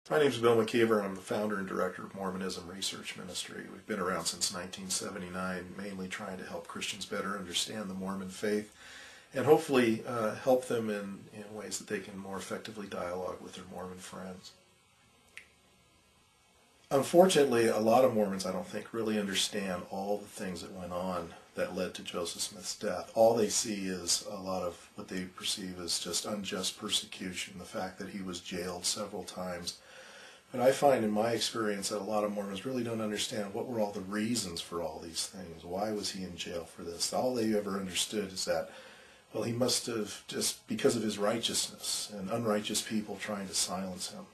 My name is Bill McKeever, and I'm the founder and director of Mormonism Research Ministry. We've been around since 1979, mainly trying to help Christians better understand the Mormon faith and hopefully help them in ways that they can more effectively dialogue with their Mormon friends. Unfortunately, a lot of Mormons, I don't think, really understand all the things that went on that led to Joseph Smith's death. All they see is a lot of what they perceive as just unjust persecution, the fact that he was jailed several times. But I find in my experience that a lot of Mormons really don't understand what were all the reasons for all these things. Why was he in jail for this? All they ever understood is that, well, he must have, just because of his righteousness and unrighteous people trying to silence him,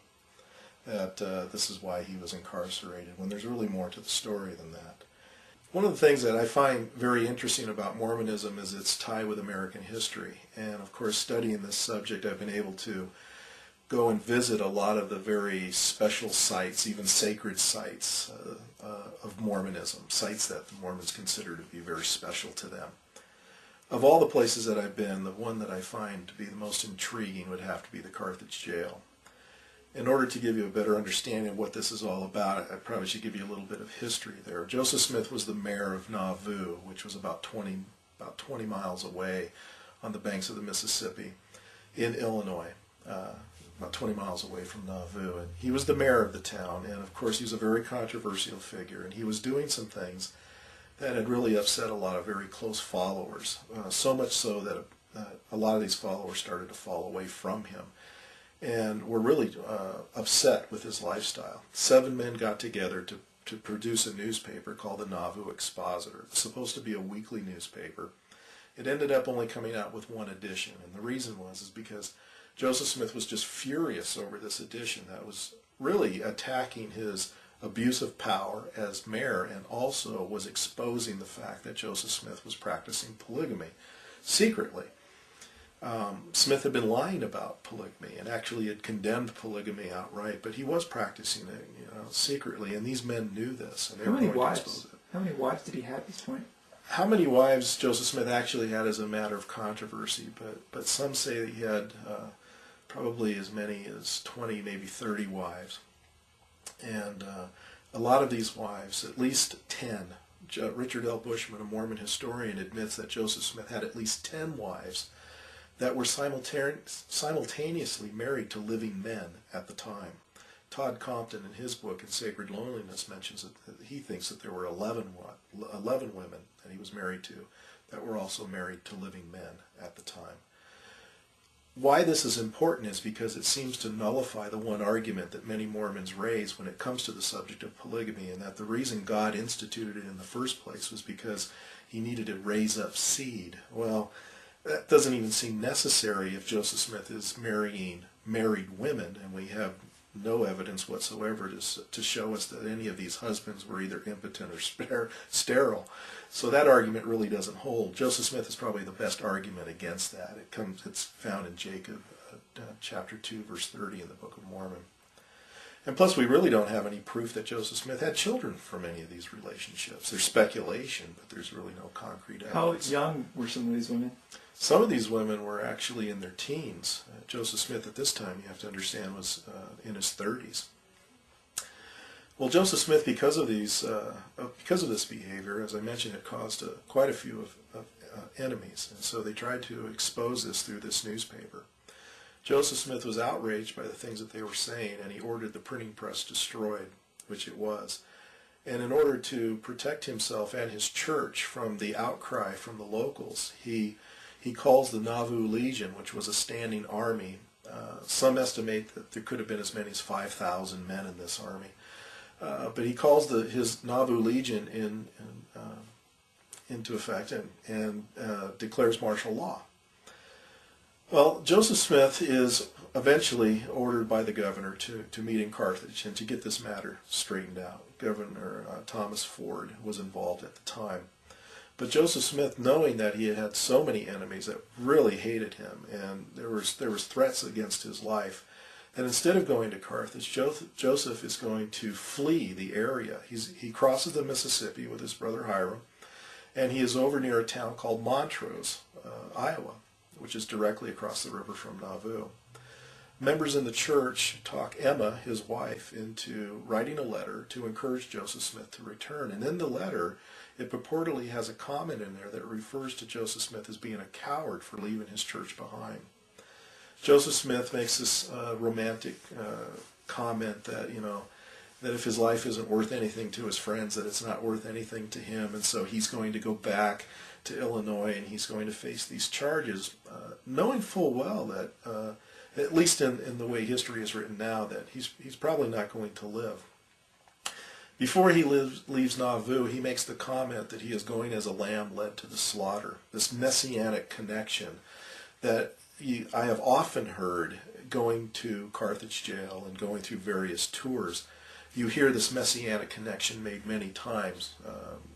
that this is why he was incarcerated, when there's really more to the story than that. One of the things that I find very interesting about Mormonism is its tie with American history. And of course, studying this subject, I've been able to go and visit a lot of the very special sites, even sacred sites of Mormonism, sites that the Mormons consider to be very special to them. Of all the places that I've been, the one that I find to be the most intriguing would have to be the Carthage jail. In order to give you a better understanding of what this is all about, I probably should give you a little bit of history there. Joseph Smith was the mayor of Nauvoo, which was about 20 miles away on the banks of the Mississippi in Illinois, about 20 miles away from Nauvoo. And he was the mayor of the town, and of course he was a very controversial figure, and he was doing some things that had really upset a lot of very close followers, so much so that a lot of these followers started to fall away from him and were really upset with his lifestyle. 7 men got together to produce a newspaper called the Nauvoo Expositor. It's supposed to be a weekly newspaper. It ended up only coming out with 1 edition, and the reason is because Joseph Smith was just furious over this edition that was really attacking his abuse of power as mayor, and also was exposing the fact that Joseph Smith was practicing polygamy secretly. Smith had been lying about polygamy and actually had condemned polygamy outright, but he was practicing it, secretly, and these men knew this, and they were going to expose it. How many wives did he have at this point? How many wives Joseph Smith actually had is a matter of controversy, but some say that he had probably as many as 20, maybe 30 wives. And a lot of these wives, at least 10, Richard L. Bushman, a Mormon historian, admits that Joseph Smith had at least 10 wives that were simultaneously married to living men at the time. Todd Compton, in his book In Sacred Loneliness, mentions that he thinks that there were 11 women that he was married to that were also married to living men at the time. Why this is important is because it seems to nullify the one argument that many Mormons raise when it comes to the subject of polygamy, and that the reason God instituted it in the first place was because he needed to raise up seed. Well, that doesn't even seem necessary if Joseph Smith is marrying married women, and we have no evidence whatsoever to show us that any of these husbands were either impotent or sterile. So that argument really doesn't hold. Joseph Smith is probably the best argument against that. It's found in Jacob, chapter 2, verse 30 in the Book of Mormon. And plus, we really don't have any proof that Joseph Smith had children from any of these relationships. There's speculation, but there's really no concrete evidence. How young were some of these women? Some of these women were actually in their teens. Joseph Smith at this time, you have to understand, was in his 30s. Well, Joseph Smith, because of this behavior, as I mentioned, it caused quite a few of enemies, and so they tried to expose this through this newspaper. Joseph Smith was outraged by the things that they were saying, and he ordered the printing press destroyed, which it was. And in order to protect himself and his church from the outcry from the locals, he calls the Nauvoo Legion, which was a standing army. Some estimate that there could have been as many as 5,000 men in this army. But he calls his Nauvoo Legion into effect and declares martial law. Well, Joseph Smith is eventually ordered by the governor to meet in Carthage and to get this matter straightened out. Governor Thomas Ford was involved at the time. But Joseph Smith, knowing that he had so many enemies that really hated him, and there was threats against his life, that instead of going to Carthage, Joseph is going to flee the area. He crosses the Mississippi with his brother Hiram, and he is over near a town called Montrose, Iowa, which is directly across the river from Nauvoo. members in the church talk Emma, his wife, into writing a letter to encourage Joseph Smith to return. And in the letter, it purportedly has a comment in there that refers to Joseph Smith as being a coward for leaving his church behind. Joseph Smith makes this romantic comment that, that if his life isn't worth anything to his friends, that it's not worth anything to him, and so he's going to go back to Illinois and he's going to face these charges, knowing full well that, at least in the way history is written now, that he's probably not going to live. Before he leaves Nauvoo, he makes the comment that he is going as a lamb led to the slaughter, this messianic connection that I have often heard going to Carthage jail and going through various tours. You hear this messianic connection made many times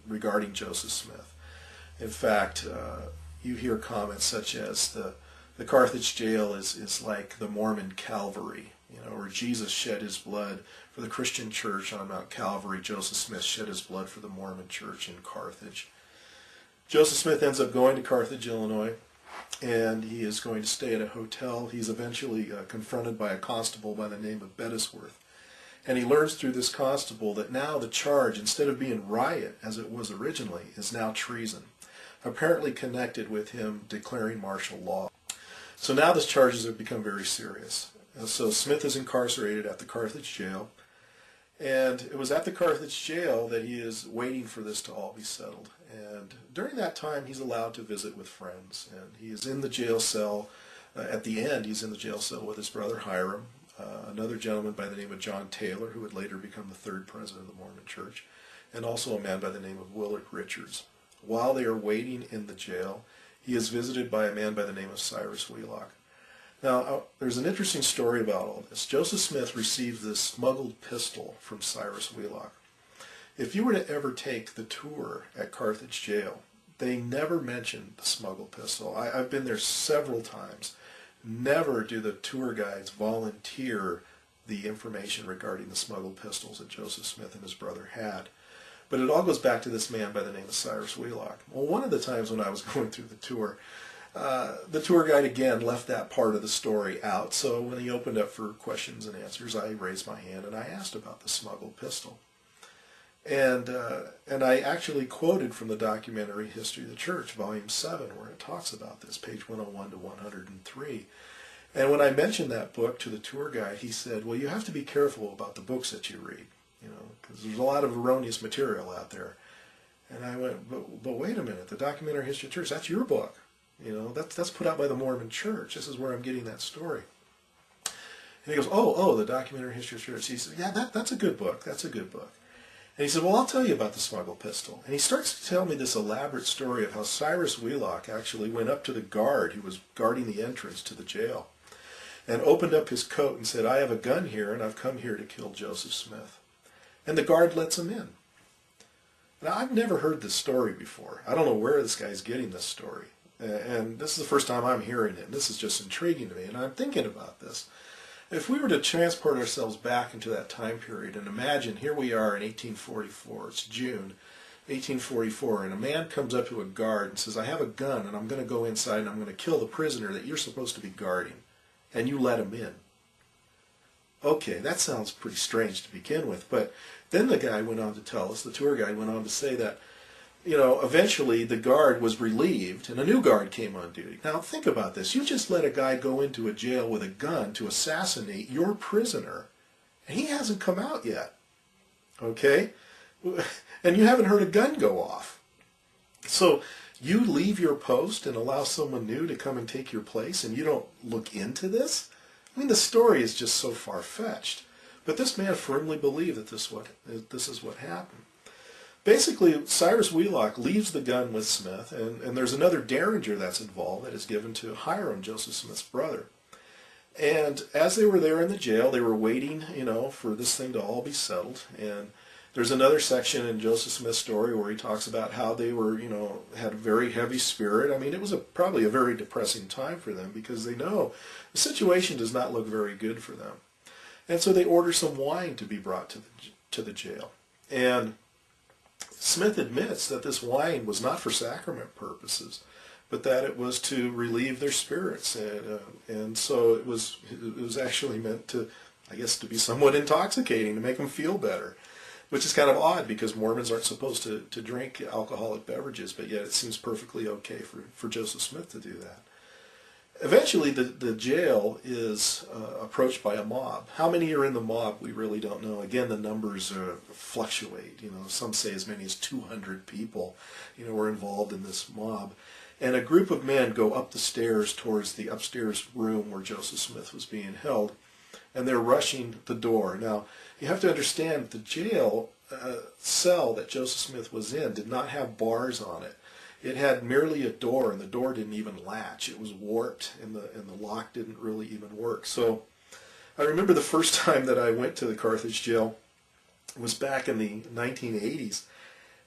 regarding Joseph Smith. In fact, you hear comments such as the Carthage jail is like the Mormon Calvary, where Jesus shed his blood for the Christian church on Mount Calvary. Joseph Smith shed his blood for the Mormon church in Carthage. Joseph Smith ends up going to Carthage, Illinois, and he is going to stay at a hotel. He's eventually confronted by a constable by the name of Bettesworth. And he learns through this constable that now the charge, instead of being riot, as it was originally, is now treason, apparently connected with him declaring martial law. So now the charges have become very serious. So Smith is incarcerated at the Carthage jail, and it was at the Carthage jail that he is waiting for this to all be settled. And during that time, he's allowed to visit with friends, and he is in the jail cell. At the end, he's in the jail cell with his brother Hiram, another gentleman by the name of John Taylor, who would later become the third president of the Mormon Church, and also a man by the name of Willard Richards. While they are waiting in the jail, he is visited by a man by the name of Cyrus Wheelock. Now, there's an interesting story about all this. Joseph Smith received this smuggled pistol from Cyrus Wheelock. If you were to ever take the tour at Carthage jail, they never mention the smuggled pistol. I've been there several times. Never do the tour guides volunteer the information regarding the smuggled pistols that Joseph Smith and his brother had. But it all goes back to this man by the name of Cyrus Wheelock. Well, one of the times when I was going through the tour guide again left that part of the story out. So when he opened up for questions and answers, I raised my hand and I asked about the smuggled pistol. And I actually quoted from the documentary History of the Church, Volume 7, where it talks about this, page 101 to 103. And when I mentioned that book to the tour guide, he said, well, you have to be careful about the books that you read, because there's a lot of erroneous material out there. And I went, but wait a minute, the documentary History of the Church, that's your book. That's put out by the Mormon Church. This is where I'm getting that story. And he goes, oh, the documentary History of the Church. He said, yeah, that's a good book. That's a good book. And he said, well, I'll tell you about the smuggled pistol. And he starts to tell me this elaborate story of how Cyrus Wheelock actually went up to the guard who was guarding the entrance to the jail and opened up his coat and said, I have a gun here, and I've come here to kill Joseph Smith. And the guard lets him in. Now, I've never heard this story before. I don't know where this guy's getting this story. And this is the first time I'm hearing it, and this is just intriguing to me, and I'm thinking about this. If we were to transport ourselves back into that time period and imagine here we are in 1844, it's June 1844, and a man comes up to a guard and says, I have a gun and I'm going to go inside and I'm going to kill the prisoner that you're supposed to be guarding, and you let him in. Okay, that sounds pretty strange to begin with, but then the guy went on to tell us, the tour guide went on to say that eventually the guard was relieved and a new guard came on duty. Now think about this. You just let a guy go into a jail with a gun to assassinate your prisoner, and he hasn't come out yet. Okay? And you haven't heard a gun go off. So you leave your post and allow someone new to come and take your place, and you don't look into this? I mean, the story is just so far-fetched. But this man firmly believed that this is what happened. Basically, Cyrus Wheelock leaves the gun with Smith, and there's another derringer that's involved that is given to Hiram, Joseph Smith's brother. And as they were there in the jail, they were waiting, for this thing to all be settled. And there's another section in Joseph Smith's story where he talks about how they were, had a very heavy spirit. I mean, it was probably a very depressing time for them because they know the situation does not look very good for them. And so they order some wine to be brought to the jail. And Smith admits that this wine was not for sacrament purposes, but that it was to relieve their spirits, and so it was actually meant to, I guess, to be somewhat intoxicating, to make them feel better, which is kind of odd because Mormons aren't supposed to drink alcoholic beverages, but yet it seems perfectly okay for Joseph Smith to do that. Eventually, the jail is approached by a mob. How many are in the mob, we really don't know. Again, the numbers fluctuate. Some say as many as 200 people, were involved in this mob. And a group of men go up the stairs towards the upstairs room where Joseph Smith was being held, and they're rushing the door. Now, you have to understand the jail cell that Joseph Smith was in did not have bars on it. It had merely a door, and the door didn't even latch. It was warped, and the lock didn't really even work. So I remember the first time that I went to the Carthage jail was back in the 1980s,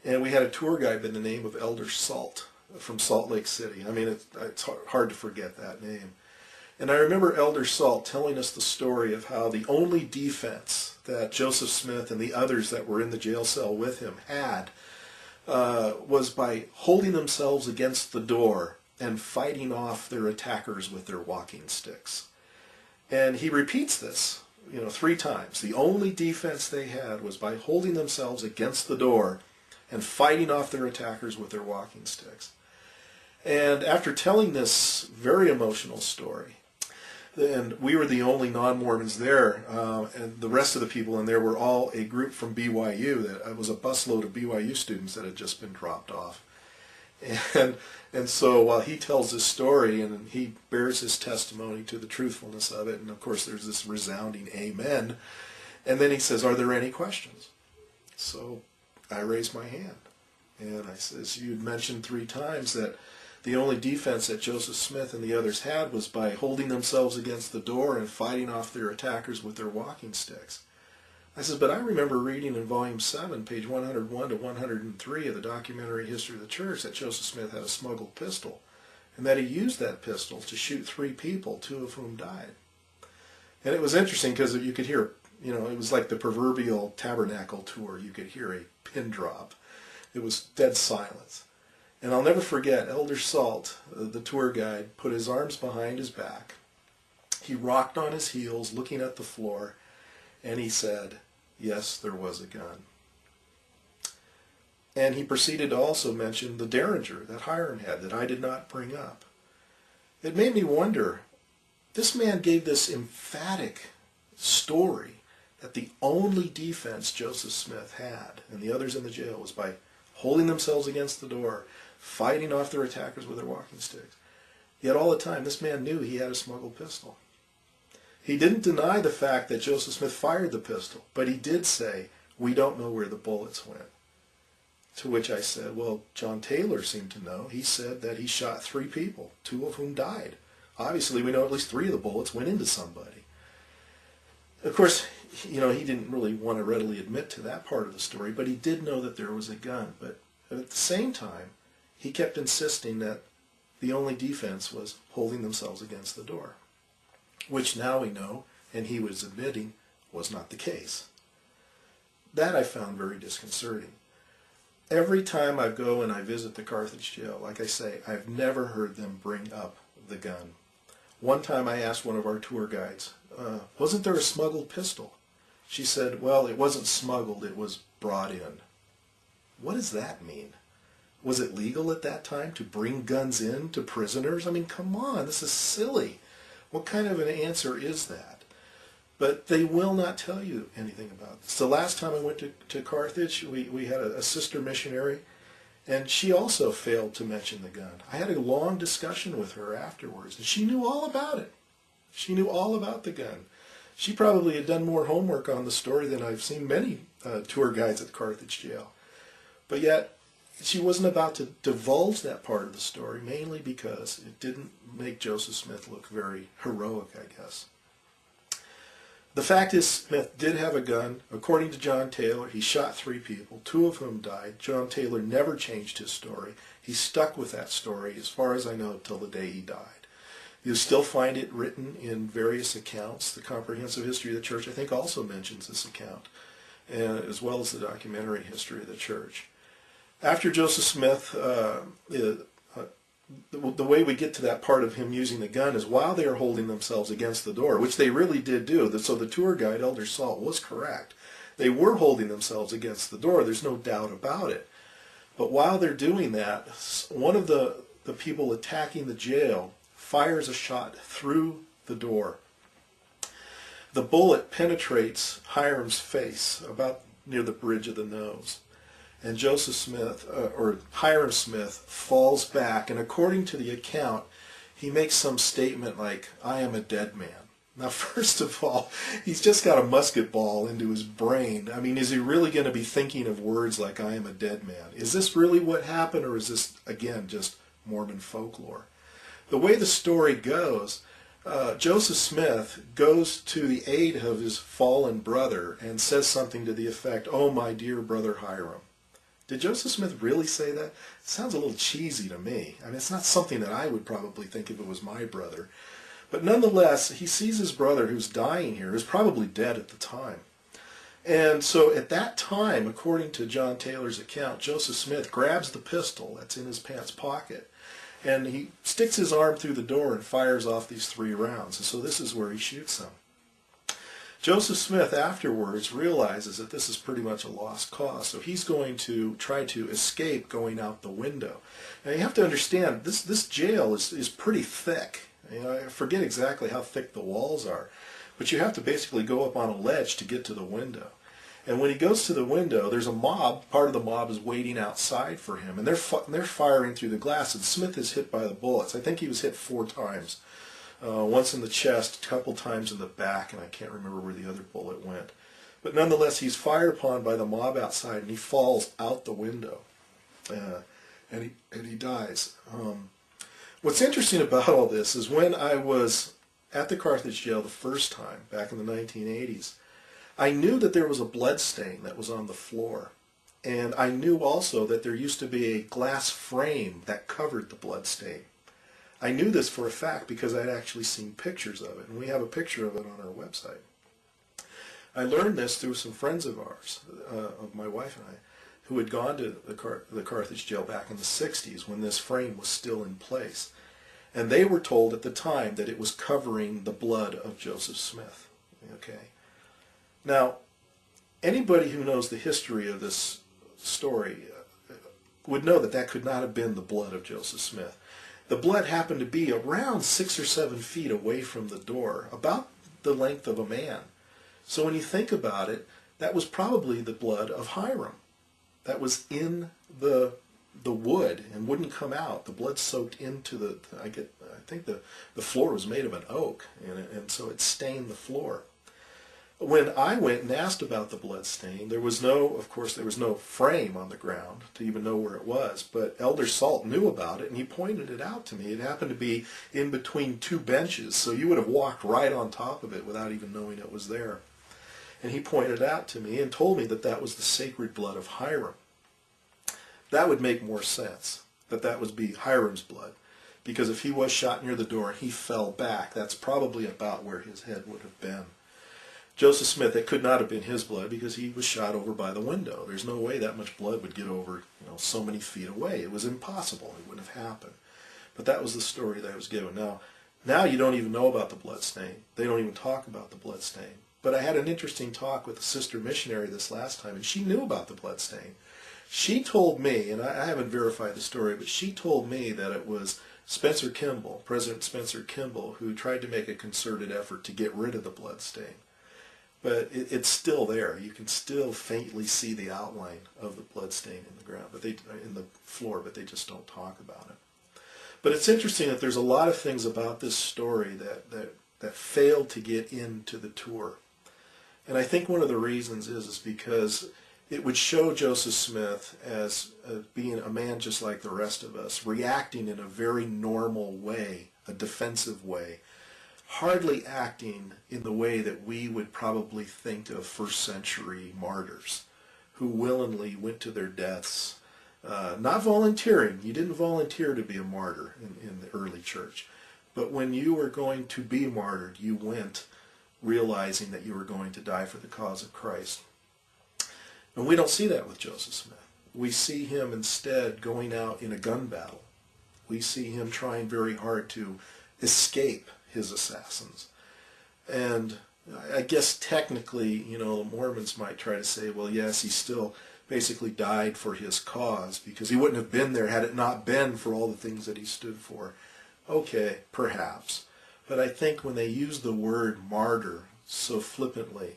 and we had a tour guide by the name of Elder Salt from Salt Lake City. I mean, it's hard to forget that name. And I remember Elder Salt telling us the story of how the only defense that Joseph Smith and the others that were in the jail cell with him had was by holding themselves against the door and fighting off their attackers with their walking sticks. And he repeats this, 3 times. The only defense they had was by holding themselves against the door and fighting off their attackers with their walking sticks. And after telling this very emotional story, and we were the only non-Mormons there, and the rest of the people in there were all a group from BYU. That it was a busload of BYU students that had just been dropped off. And so while he tells this story and he bears his testimony to the truthfulness of it, and of course there's this resounding amen, and then he says, "Are there any questions?" So I raise my hand, and I says, "You'd mentioned 3 times that the only defense that Joseph Smith and the others had was by holding themselves against the door and fighting off their attackers with their walking sticks." I said, "But I remember reading in Volume 7, page 101 to 103 of the Documentary History of the Church that Joseph Smith had a smuggled pistol, and that he used that pistol to shoot 3 people, 2 of whom died." And it was interesting because you could hear, it was like the proverbial tabernacle tour. You could hear a pin drop. It was dead silence. And I'll never forget, Elder Salt, the tour guide, put his arms behind his back. He rocked on his heels, looking at the floor, and he said, "Yes, there was a gun." And he proceeded to also mention the Derringer that Hiram had that I did not bring up. It made me wonder, this man gave this emphatic story that the only defense Joseph Smith had and the others in the jail was by holding themselves against the door, fighting off their attackers with their walking sticks. Yet all the time, this man knew he had a smuggled pistol. He didn't deny the fact that Joseph Smith fired the pistol, but he did say, "We don't know where the bullets went." To which I said, "Well, John Taylor seemed to know. He said that he shot 3 people, 2 of whom died. Obviously, we know at least 3 of the bullets went into somebody." Of course, he didn't really want to readily admit to that part of the story, but he did know that there was a gun. But at the same time, he kept insisting that the only defense was holding themselves against the door, which now we know, and he was admitting, was not the case. That I found very disconcerting. Every time I go and I visit the Carthage jail, like I say, I've never heard them bring up the gun. One time I asked one of our tour guides, "Wasn't there a smuggled pistol?" She said, "Well, it wasn't smuggled, it was brought in." What does that mean? Was it legal at that time to bring guns in to prisoners? I mean, come on, this is silly. What kind of an answer is that? But they will not tell you anything about this. The last time I went to Carthage, we had a sister missionary, and she also failed to mention the gun. I had a long discussion with her afterwards, and she knew all about it. She knew all about the gun. She probably had done more homework on the story than I've seen many tour guides at Carthage jail. But yet, she wasn't about to divulge that part of the story, mainly because it didn't make Joseph Smith look very heroic, I guess. The fact is, Smith did have a gun. According to John Taylor, he shot 3 people, 2 of whom died. John Taylor never changed his story. He stuck with that story, as far as I know, till the day he died. You'll still find it written in various accounts. The Comprehensive History of the Church, I think, also mentions this account, as well as the Documentary History of the Church. After Joseph Smith the way we get to that part of him using the gun is while they are holding themselves against the door, which they really did do. So the tour guide, Elder Salt, was correct. They were holding themselves against the door. There's no doubt about it. But while they're doing that, one of the people attacking the jail fires a shot through the door. The bullet penetrates Hiram's face about near the bridge of the nose. And Joseph Smith, or Hiram Smith, falls back. And according to the account, he makes some statement like, "I am a dead man." Now, first of all, he's just got a musket ball into his brain. I mean, is he really going to be thinking of words like, "I am a dead man"? Is this really what happened, or is this, again, just Mormon folklore? The way the story goes, Joseph Smith goes to the aid of his fallen brother and says something to the effect, "Oh, my dear brother Hiram." Did Joseph Smith really say that? It sounds a little cheesy to me. I mean, it's not something that I would probably think if it was my brother. But nonetheless, he sees his brother who's dying here, who's probably dead at the time. And so at that time, according to John Taylor's account, Joseph Smith grabs the pistol that's in his pants pocket, and he sticks his arm through the door and fires off these 3 rounds. And so this is where he shoots them. Joseph Smith afterwards realizes that this is pretty much a lost cause, so he's going to try to escape going out the window. Now you have to understand, this jail is pretty thick. You know, I forget exactly how thick the walls are, but you have to basically go up on a ledge to get to the window. And when he goes to the window, there's a mob. Part of the mob is waiting outside for him, and they're firing through the glass. And Smith is hit by the bullets. I think he was hit 4 times. Once in the chest, a couple times in the back, and I can't remember where the other bullet went. But nonetheless, he's fired upon by the mob outside, and he falls out the window, and he dies. What's interesting about all this is when I was at the Carthage jail the first time, back in the 1980s, I knew that there was a blood stain that was on the floor. And I knew also that there used to be a glass frame that covered the blood stain. I knew this for a fact because I'd actually seen pictures of it, and we have a picture of it on our website. I learned this through some friends of ours, of my wife and I, who had gone to the Carthage jail back in the 60s when this frame was still in place. And they were told at the time that it was covering the blood of Joseph Smith. Okay. Now, anybody who knows the history of this story would know that that could not have been the blood of Joseph Smith. The blood happened to be around 6 or 7 feet away from the door, about the length of a man. So when you think about it, that was probably the blood of Hiram. That was in the wood and wouldn't come out. The blood soaked into I think the floor was made of an oak, and so it stained the floor. When I went and asked about the blood stain, of course there was no frame on the ground to even know where it was, but Elder Salt knew about it, and he pointed it out to me. It happened to be in between 2 benches, so you would have walked right on top of it without even knowing it was there. And he pointed it out to me and told me that that was the sacred blood of Hiram. That would make more sense, that would be Hiram's blood, because if he was shot near the door and he fell back, that's probably about where his head would have been. Joseph Smith, it could not have been his blood because he was shot over by the window. There's no way that much blood would get over, so many feet away. It was impossible. It wouldn't have happened. But that was the story that I was given. Now you don't even know about the blood stain. They don't even talk about the blood stain. But I had an interesting talk with a sister missionary this last time, and she knew about the blood stain. She told me, and I haven't verified the story, but she told me that it was Spencer Kimball, President Spencer Kimball, who tried to make a concerted effort to get rid of the blood stain. But it's still there. You can still faintly see the outline of the blood stain in the ground, in the floor, but they just don't talk about it. But it's interesting that there's a lot of things about this story that failed to get into the tour. And I think one of the reasons is because it would show Joseph Smith as being a man just like the rest of us, reacting in a very normal way, a defensive way, hardly acting in the way that we would probably think of first century martyrs who willingly went to their deaths, not volunteering. You didn't volunteer to be a martyr in the early church. But when you were going to be martyred, you went realizing that you were going to die for the cause of Christ. And we don't see that with Joseph Smith. We see him instead going out in a gun battle We see him trying very hard to escape his assassins. And I guess technically, the Mormons might try to say, well, yes, he still basically died for his cause because he wouldn't have been there had it not been for all the things that he stood for. Okay, perhaps. But I think when they use the word martyr so flippantly,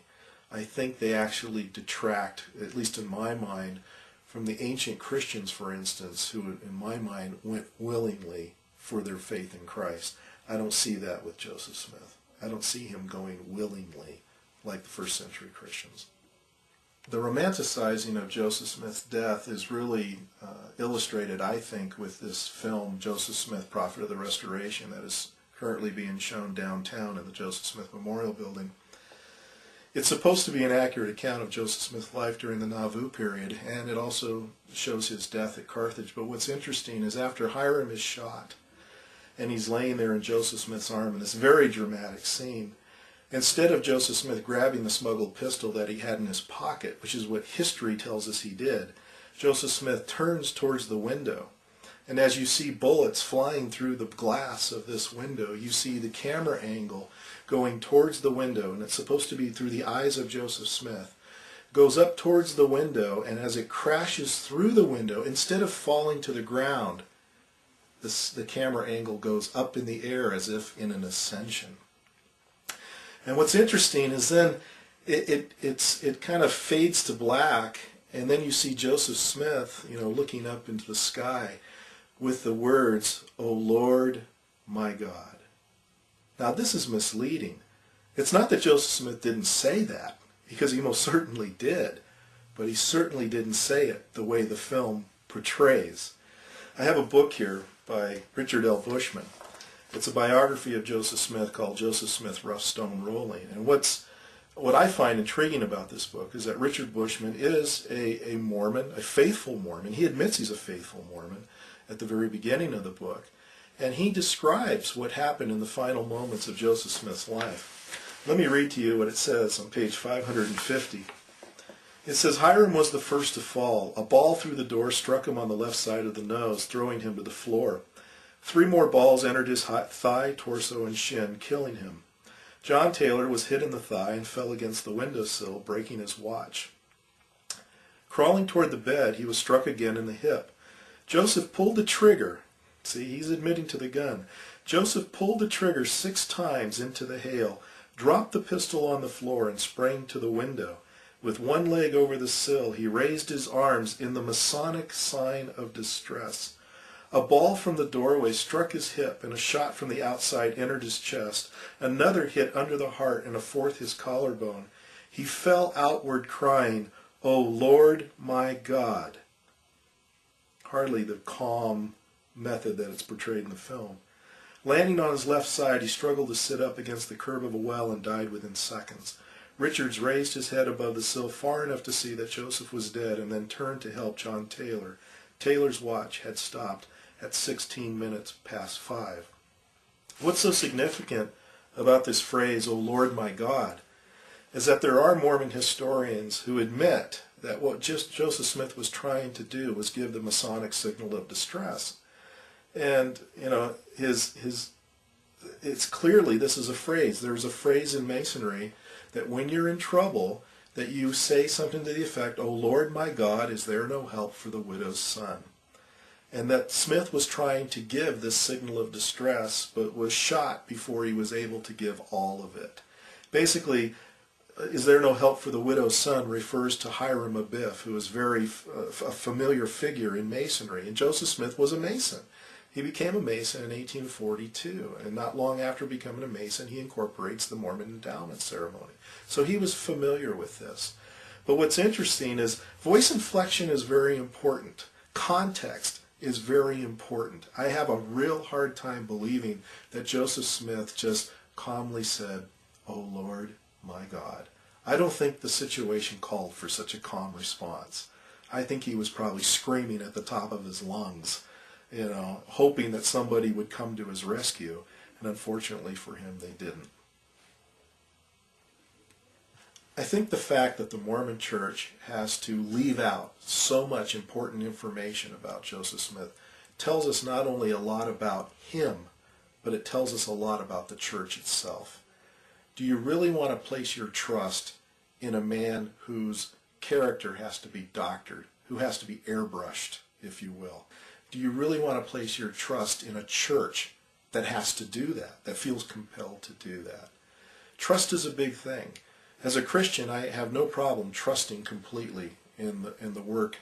I think they actually detract, at least in my mind, from the ancient Christians, for instance, who in my mind went willingly for their faith in Christ. I don't see that with Joseph Smith. I don't see him going willingly like the first century Christians. The romanticizing of Joseph Smith's death is really illustrated, I think, with this film, Joseph Smith, Prophet of the Restoration, that is currently being shown downtown in the Joseph Smith Memorial Building. It's supposed to be an accurate account of Joseph Smith's life during the Nauvoo period, and it also shows his death at Carthage. But what's interesting is after Hiram is shot, and he's laying there in Joseph Smith's arm in this very dramatic scene, instead of Joseph Smith grabbing the smuggled pistol that he had in his pocket, which is what history tells us he did, Joseph Smith turns towards the window. And as you see bullets flying through the glass of this window, you see the camera angle going towards the window, and it's supposed to be through the eyes of Joseph Smith, goes up towards the window, and as it crashes through the window, instead of falling to the ground, the camera angle goes up in the air as if in an ascension. And what's interesting is then it kind of fades to black, and then you see Joseph Smith, looking up into the sky with the words, "O Lord, my God." Now this is misleading. It's not that Joseph Smith didn't say that, because he most certainly did, but he certainly didn't say it the way the film portrays. I have a book here by Richard L. Bushman. It's a biography of Joseph Smith called Joseph Smith, Rough Stone Rolling. And what I find intriguing about this book is that Richard Bushman is a Mormon, a faithful Mormon. He admits he's a faithful Mormon at the very beginning of the book. And he describes what happened in the final moments of Joseph Smith's life. Let me read to you what it says on page 550. It says, Hiram was the first to fall. A ball through the door struck him on the left side of the nose, throwing him to the floor. 3 more balls entered his thigh, torso, and shin, killing him. John Taylor was hit in the thigh and fell against the windowsill, breaking his watch. Crawling toward the bed, he was struck again in the hip. Joseph pulled the trigger. See, he's admitting to the gun. Joseph pulled the trigger 6 times into the hail, dropped the pistol on the floor, and sprang to the window. With one leg over the sill, he raised his arms in the Masonic sign of distress. A ball from the doorway struck his hip, and a shot from the outside entered his chest. Another hit under the heart, and a fourth his collarbone. He fell outward, crying, "O Lord, my God." Hardly the calm method that it's portrayed in the film. Landing on his left side, he struggled to sit up against the curb of a well and died within seconds. Richards raised his head above the sill far enough to see that Joseph was dead, and then turned to help John Taylor. Taylor's watch had stopped at 16 minutes past 5. What's so significant about this phrase, "O Lord my God," is that there are Mormon historians who admit that what Joseph Smith was trying to do was give the Masonic signal of distress. And, it's clearly, this is a phrase. There's a phrase in Masonry that when you're in trouble, that you say something to the effect, "O Lord my God, is there no help for the widow's son?" And that Smith was trying to give this signal of distress, but was shot before he was able to give all of it. Basically, "Is there no help for the widow's son" refers to Hiram Abiff, who is a familiar figure in Masonry. And Joseph Smith was a Mason. He became a Mason in 1842, and not long after becoming a Mason, he incorporates the Mormon endowment ceremony. So he was familiar with this. But what's interesting is voice inflection is very important. Context is very important. I have a real hard time believing that Joseph Smith just calmly said, "O Lord, my God." I don't think the situation called for such a calm response. I think he was probably screaming at the top of his lungs, hoping that somebody would come to his rescue, and unfortunately for him, they didn't. I think the fact that the Mormon Church has to leave out so much important information about Joseph Smith tells us not only a lot about him, but it tells us a lot about the church itself. Do you really want to place your trust in a man whose character has to be doctored, who has to be airbrushed, if you will? Do you really want to place your trust in a church that has to do that, that feels compelled to do that? Trust is a big thing. As a Christian, I have no problem trusting completely in the work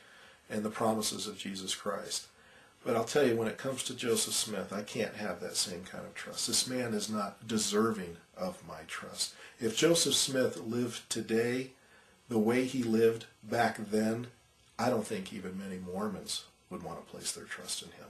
and the promises of Jesus Christ. But I'll tell you, when it comes to Joseph Smith, I can't have that same kind of trust. This man is not deserving of my trust. If Joseph Smith lived today the way he lived back then, I don't think even many Mormons would want to place their trust in him.